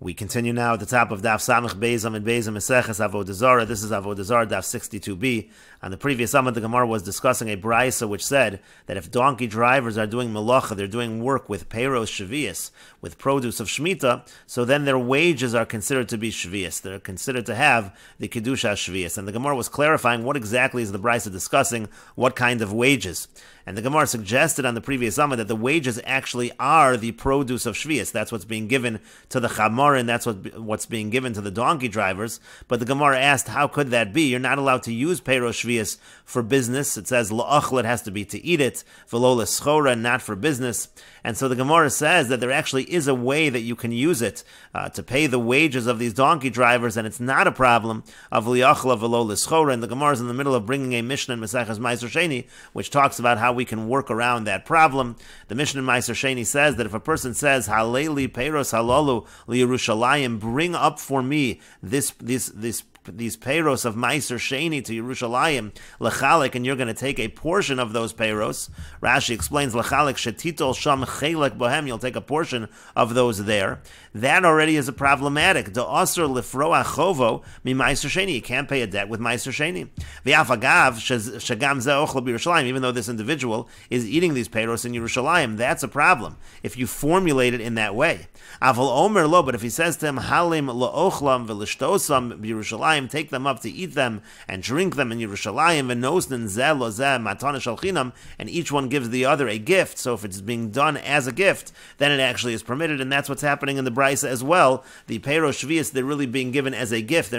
We continue now at the top of Daf Samach Beizam and Beizam Meseches Avodah Zarah. This is Avodah Zarah Daf 62b. On the previous Amud, the Gemara was discussing a brisa which said that if donkey drivers are doing melacha, they're doing work with peiros shvius, with produce of shmita, so then their wages are considered to be shvius. They're considered to have the kedusha shvius. And the Gemara was clarifying what exactly is the brisa discussing, what kind of wages. And the Gemara suggested on the previous Amud that the wages actually are the produce of shvius. That's what's being given to the chamor, and that's what's being given to the donkey drivers. But the Gemara asked, how could that be? You're not allowed to use peiros shvius for business. It says la'achla, it has to be to eat it, v'lo l'schora, not for business. And so the Gemara says that there actually is a way that you can use it to pay the wages of these donkey drivers, and it's not a problem of li'achla v'lo l'schora. And the Gemara is in the middle of bringing a Mishnah in Meseches Meiser Sheni, which talks about how we can work around that problem. The Mishnah in Meiser Sheni says that if a person says haleli peiros halalu liYerushalayim, bring up for me these peiros of Meiser Sheni to Yerushalayim, lechalik, and you're going to take a portion of those peiros. Rashi explains lechalik shetitol sham chelek bohem, you'll take a portion of those there. That already is a problematic. The asur lifroa chovo mi Meiser Sheni, you can't pay a debt with Meiser Sheni. V'afagav shagam ze ochla b'Yerushalayim, even though this individual is eating these peiros in Yerushalayim, that's a problem if you formulate it in that way. Aval omer lo, but if he says to him halim la'ochlam v'lishtosam b'Yerushalayim, take them up to eat them and drink them in Yerushalayim, v'nosnin zeh lo zeh matana shel chinam, and each one gives the other a gift. So if it's being done as a gift, then it actually is permitted, and that's what's happening in the brisa as well. The peiros shvius, they're really being given as a gift.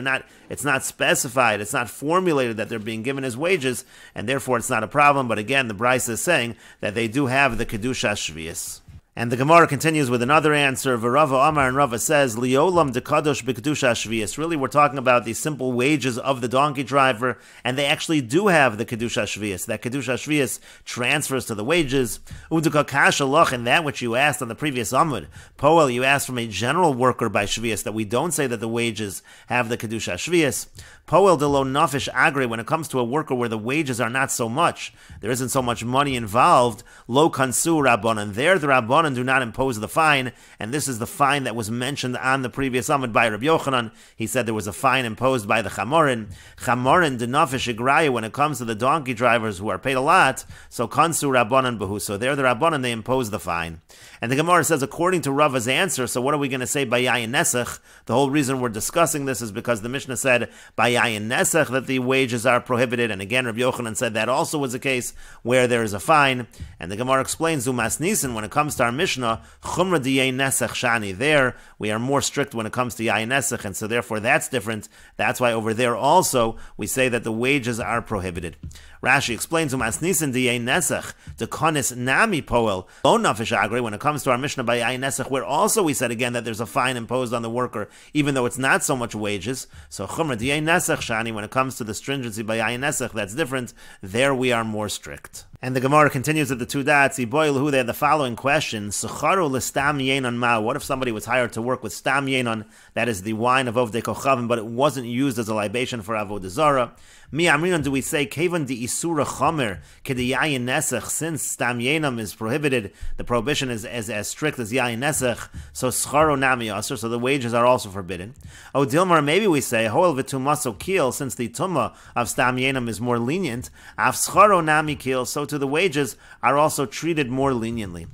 It's not specified, it's not formulated that they're being given as wages, and therefore it's not a problem. But again, the brisa is saying that they do have the kedusha shvius. And the Gemara continues with another answer. V'Rava Amar, and Rava says, Liolam dekadosh b'kedusha shvius. Really, we're talking about the simple wages of the donkey driver, and they actually do have the kedusha shvius. That kedusha shvius transfers to the wages. Udukakash alach, and that which you asked on the previous Amud, Poel, you asked from a general worker by shvius, that we don't say that the wages have the kedusha shvius. Poel de lo nafish agre, when it comes to a worker where the wages are not so much, there isn't so much money involved, lo kansu rabbanan, there the rabbanan do not impose the fine, and this is the fine that was mentioned on the previous Amud by Rabbi Yochanan. He said there was a fine imposed by the chamorin. Chamorin de nafish igraya, when it comes to the donkey drivers who are paid a lot, so kansu rabbanan behu, so there the rabbanan, they impose the fine. And the Gemara says, according to Rava's answer, so what are we going to say by yayin nesach? The whole reason we're discussing this is because the Mishnah said by yayin nesach that the wages are prohibited, and again Rabbi Yochanan said that also was a case where there is a fine. And the Gemara explains Zumas Nisan, when it comes to our Mishnah, chumra diyayin nesach shani, there we are more strict when it comes to yayin nesach, and so therefore that's different. That's why over there also we say that the wages are prohibited. Rashi explains Zumas Nisan diyayin nesach the konis nami poel lo nafish agre, when it comes to our Mishnah by yayin nesach, where also we said again that there's a fine imposed on the worker even though it's not so much wages. So chumra diyayin nesach shani, when it comes to the stringency by yayin nesach, that's different. There we are more strict. And the Gemara continues at the two dots. They had the following question: Sucharu l'stam yenon ma? What if somebody was hired to work with stam yenon, that is the wine of Ovdei Kochavim, but it wasn't used as a libation for Avodah Zarah? Mi amrinon, do we say kevan di isura chomer kedeyayin nesach? Since stam yenon is prohibited, the prohibition is as strict as yayin nesach. So scharo nami aser, so the wages are also forbidden. O dilmar, maybe we say hoel v'tumaso kil, since the tumah of stam yenon is more lenient, af scharo nami kil, so to the wages are also treated more leniently.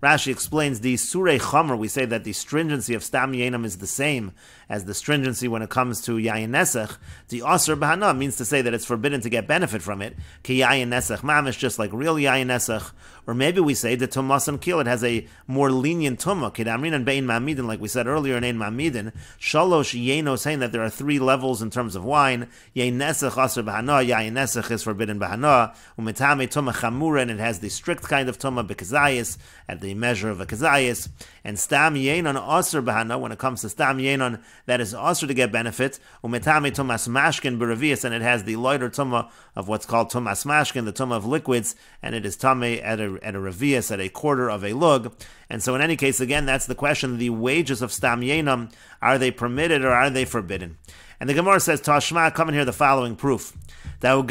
Rashi explains the surei chomer, we say that the stringency of stam yenam is the same as the stringency when it comes to yayin nesach. The asur b'hana means to say that it's forbidden to get benefit from it, ki yayin nesach mamish, just like real yayin nesach. Or maybe we say the tumas and kil, it has a more lenient tumah, kidamrin and bein mamidin, like we said earlier in ein mamidin. Shalosh yeno, saying that there are three levels in terms of wine. Yayin nesach asur b'hana, yayin nesach is forbidden b'hana. Umitame tumah chamura, and it has the strict kind of tumah b'kazayis, at the measure of a kazayis. And stam yenon asur b'hana, when it comes to stam yenon, that is asur to get benefit. Umitame tumas mashkin b'revius, and it has the lighter tumah of what's called tumas mashkin, the tumah of liquids, and it is tameh at a revius, at a quarter of a lug. And so in any case, again, that's the question: the wages of stam yenam, are they permitted or are they forbidden? And the Gemara says, Tashma, come in here the following proof. There was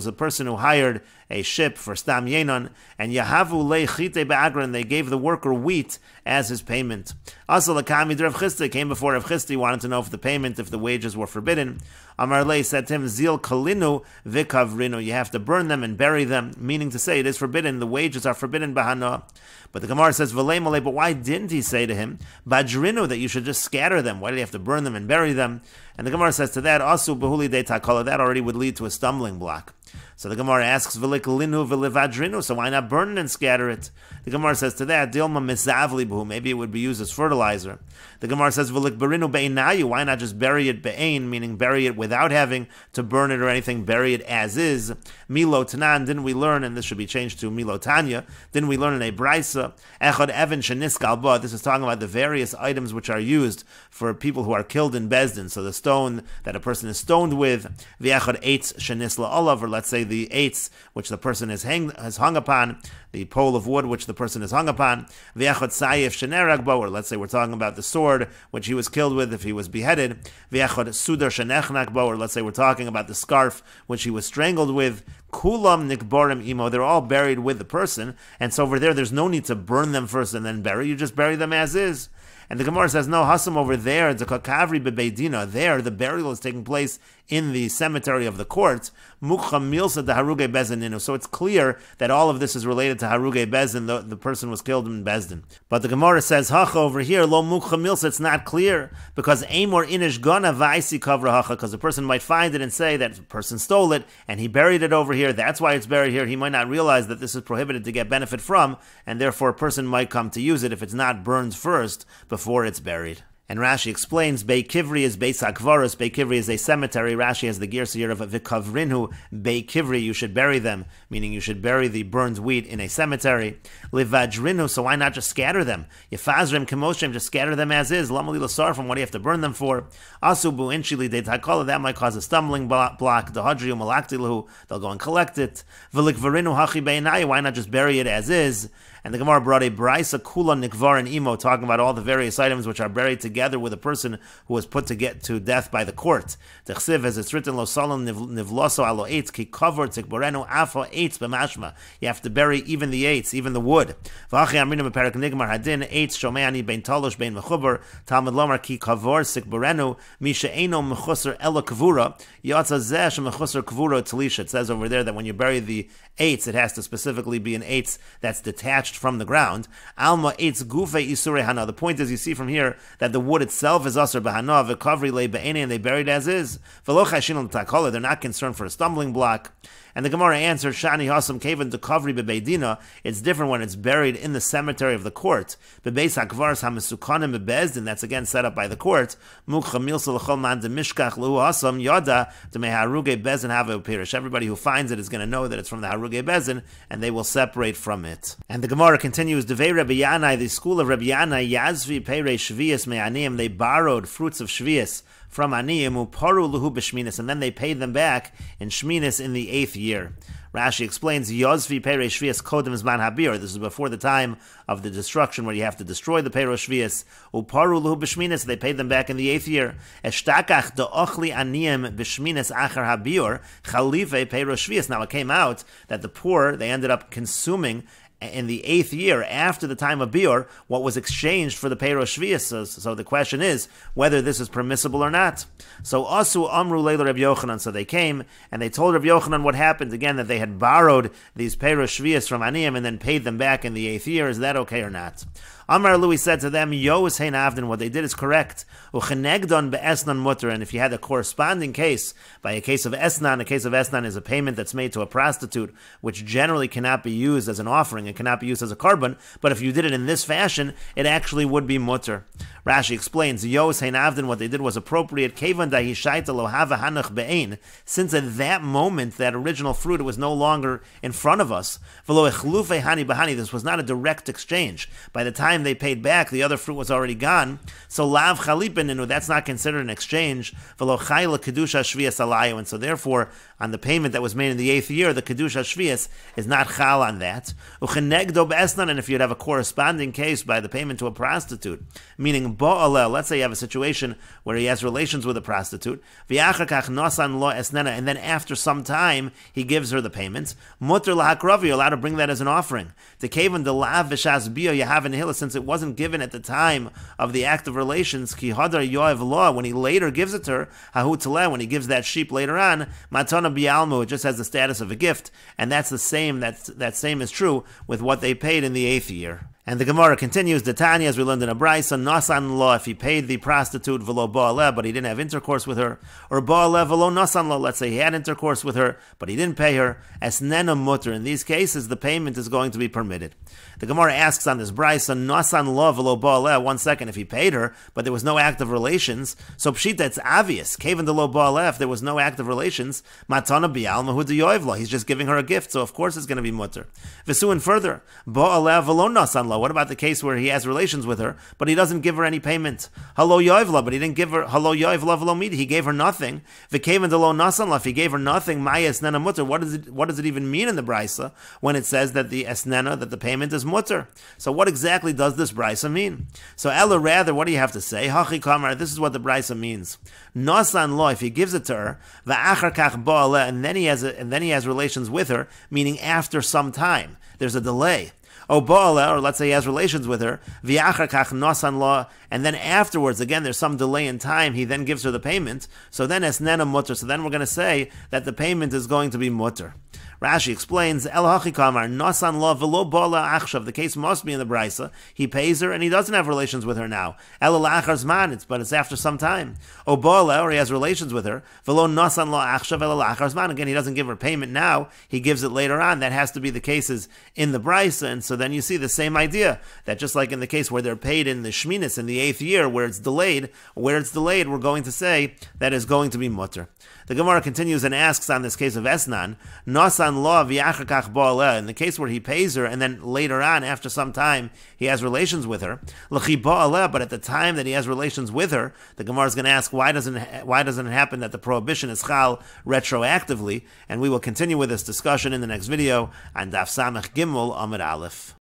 a person who hired a ship for Stam Yenon, and Yahavu Le Chite Be'agran, they gave the worker wheat as his payment. Also, Lakami Rav Chisda came before Rav Chisda, wanted to know if the payment, if the wages were forbidden. Amar Le said to him, Zil Kalinu Vikavrinu, you have to burn them and bury them, meaning to say it is forbidden, the wages are forbidden Bahana. But the Gemara says, V'lei Malei, but why didn't he say to him, Bajrinu, that you should just scatter them? Why do you have to burn them and bury them? And the Gemara says to that, Asu Behuli De Takala, that already would lead to a stumbling block. So the Gemara asks, V'likalinu v'livadrinu, so why not burn it and scatter it? The Gemara says to that, Dilma misavli b'hu, maybe it would be used as fertilizer. The Gemara says, V'likbarinu be'inayu, why not just bury it be'ain, meaning bury it without having to burn it or anything, bury it as is. Milo tanan, didn't we learn, and this should be changed to Milo tanya, didn't we learn in a brisa, Echad evan sheniskal ba, this is talking about the various items which are used for people who are killed in Bezdin, so the stone that a person is stoned with, V'echad eitz shenisla olav, or let's say the eitz which the person has hung upon, the pole of wood which the person is hung upon, V'echad sayif sheneragbo, or let's say we're talking about the sword which he was killed with if he was beheaded, V'echad sudar shenechnakbo, or let's say we're talking about the scarf which he was strangled with, Kulam nikborim imo, they're all buried with the person, and so over there's no need to burn them first and then bury, you just bury them as is. And the Gemara says, no, Hasam over there, the Kakavri bebeidina, there the burial is taking place in the cemetery of the court. Mukha milsa de haruge bezdin. So it's clear that all of this is related to haruge bezdin, the person was killed in Bezdin. But the Gemara says, hacha over here, lo mukha milsa, it's not clear, because amor inish gana vaisi kavra hacha, because the person might find it and say that the person stole it, and he buried it over here, that's why it's buried here. He might not realize that this is prohibited to get benefit from, and therefore a person might come to use it if it's not burned first before it's buried. And Rashi explains, Bei Kivri is Beis HaKvaros, Bei Kivri is a cemetery. Rashi has the gears here of Vikavrinhu, Bei Kivri, you should bury them, meaning you should bury the burned wheat in a cemetery. Livajrinu, so why not just scatter them? Yefazrim Kemoshem, just scatter them as is. Lamali Lasar, from what do you have to burn them for? Asubu Inchili De Takala, that might cause a stumbling block. The Hadriu Malaktilahu, they'll go and collect it. Vilikvarinu Hachi Beinai, why not just bury it as is? And the Gemara brought a Braisa Kula Nikvar and Imo, talking about all the various items which are buried together with a person who was put to get to death by the court. Techsiv, as it's written, Lo Salam Nivloso Alo Eitz, Ki Cover Tikborenu Afo Eitz B'mashma. You have to bury even the eitz, even the wood. V'achi Amrinu B'Perek Nigmar Hadin, Eitz Shomeani Bein Talosh Bein Mechuber, Talmud Lomar Ki Kavor Sikborenu, Misha Eino Mechusar Ela Kavura, Yatza Zesh Mechusar Kavura Talisha. It says over there that when you bury the eitz, it has to specifically be an eitz that's detached from the ground. Alma eitz gufe isure hana. The point is, you see from here that the wood itself is asur bahana, v'kavri le be'ene, and they buried as is. V'lo chashin l'takala, they're not concerned for a stumbling block. And the Gemara answers, Shani Hasam Kavan to Kavri Bebeidina, it's different when it's buried in the cemetery of the court. Bebeis Hakvars Hamisukanim Bebezdin, that's again set up by the court. Mukha Milsa L'chol Man de Mishkach Lu Hasam Yada to Meharuge Bezin Have Pirish. Everybody who finds it is going to know that it's from the Haruge Bezin, and they will separate from it. And the Gemara continues, Devei Rabbi Yanai, the school of Rabbi Yanai, Yazvi Peirei Shvias Me'anim, they borrowed fruits of Shvias from Aniyim, uparu luhu b'shminis, and then they paid them back in Shminis in the 8th year. Rashi explains, Yozvi Perei Shvias Kodem Zman Habir. This is before the time of the destruction where you have to destroy the Perei Shvias. Uparu luhu b'shminis, they paid them back in the 8th year. Eshtakach de'ochli aniyim b'shminis achar habir chalive Perei Shvias. Now it came out that the poor, they ended up consuming in the 8th year, after the time of Bior, what was exchanged for the Peiro Shvias. So the question is whether this is permissible or not. So Asu Amru Leila Reb Yochanan, so they came and they told Reb Yochanan what happened, again, that they had borrowed these Peiro Shvias from Aniyim and then paid them back in the 8th year. Is that okay or not? Amar Louis said to them, Yos Hein Avdin, what they did is correct. Uchenegdon be'esnan mutter, and if you had a corresponding case, by a case of esnan, a case of esnan is a payment that's made to a prostitute, which generally cannot be used as an offering, it cannot be used as a carbon, but if you did it in this fashion, it actually would be mutter. Rashi explains, Yos Hein Avdin, what they did was appropriate, Kevan dahi shaita lo hava hanach be'ein, since at that moment, that original fruit, it was no longer in front of us. V'lo echlufe hani bahani, this was not a direct exchange. By the time they paid back, the other fruit was already gone. So lav chalipin, that's not considered an exchange. V'lo chayla kedusha shvias alayu, and so therefore, on the payment that was made in the 8th year, the kedusha shvias is not chal on that. Uchenegdo be'esnan, and if you'd have a corresponding case by the payment to a prostitute, meaning ba'aleh, let's say you have a situation where he has relations with a prostitute, v'achar kach nosan lo esnena, and then after some time he gives her the payments, mutter lahakravi, you're allowed to bring that as an offering. The kavan de lav v'shas bio yahav nehila, since it wasn't given at the time of the act of relations, ki hadar yoav lo, when he later gives it to her, hahu teleh, when he gives that sheep later on, matana bialmu, it just has the status of a gift, and that's the same. That same is true with what they paid in the 8th year. And the Gemara continues, the Tanya, as we learned in a Braisa, Nasan Lo, if he paid the prostitute v'lo ba'aleh, but he didn't have intercourse with her, or ba'aleh v'lo Nasan Lo, let's say he had intercourse with her, but he didn't pay her, esnena mutter. In these cases, the payment is going to be permitted. The Gemara asks on this Braisa, Nasan Lo v'lo ba'aleh, 1 second, if he paid her, but there was no act of relations, so pshita, it's obvious, kaven de lo ba'aleh, if there was no act of relations, matana bi'al mahu de lo, he's just giving her a gift, so of course it's going to be mutter. V'suin further, ba'aleh v'lo Nasan Lo, what about the case where he has relations with her, but he doesn't give her any payment? Halo yoivla, but he didn't give her halo yoivla v'lo midi. He gave her nothing. V'keven de lo nasan la. If he gave her nothing, maya esnena mutter. What does it even mean in the brisa when it says that the esnena, that the payment is mutter? So what exactly does this brisa mean? So ella, rather, what do you have to say? Hachi kamar. This is what the brisa means. Nasan lo. If he gives it to her, va'achar kach ba'aleh, and then he has relations with her, meaning after some time. There's a delay. O ba'aleh, or let's say he has relations with her, v'achar kach nasan lo, and then afterwards, again, there's some delay in time, he then gives her the payment, so then esnena mutter, so then we're going to say that the payment is going to be mutter. Rashi explains, El hachi kamar, nasan lo v'lo ba'aleh achshav, the case must be in the brisa, he pays her and he doesn't have relations with her now. El la'achar zman, but it's after some time. O ba'aleh, or he has relations with her, v'lo nasan lo achshav el la'achar zman, again, he doesn't give her payment now, he gives it later on. That has to be the cases in the brisa, and so then you see the same idea, that just like in the case where they're paid in the shminis in the 8th year, where it's delayed, we're going to say that is going to be mutter. The Gemara continues and asks on this case of Esnan, Nasan lo v'achar kach ba'aleh, in the case where he pays her and then later on, after some time, he has relations with her, l'chi ba'aleh, but at the time that he has relations with her, the Gemara is going to ask, why doesn't it happen that the prohibition is chal retroactively? And we will continue with this discussion in the next video on Daf Samech Gimel Amud Aleph.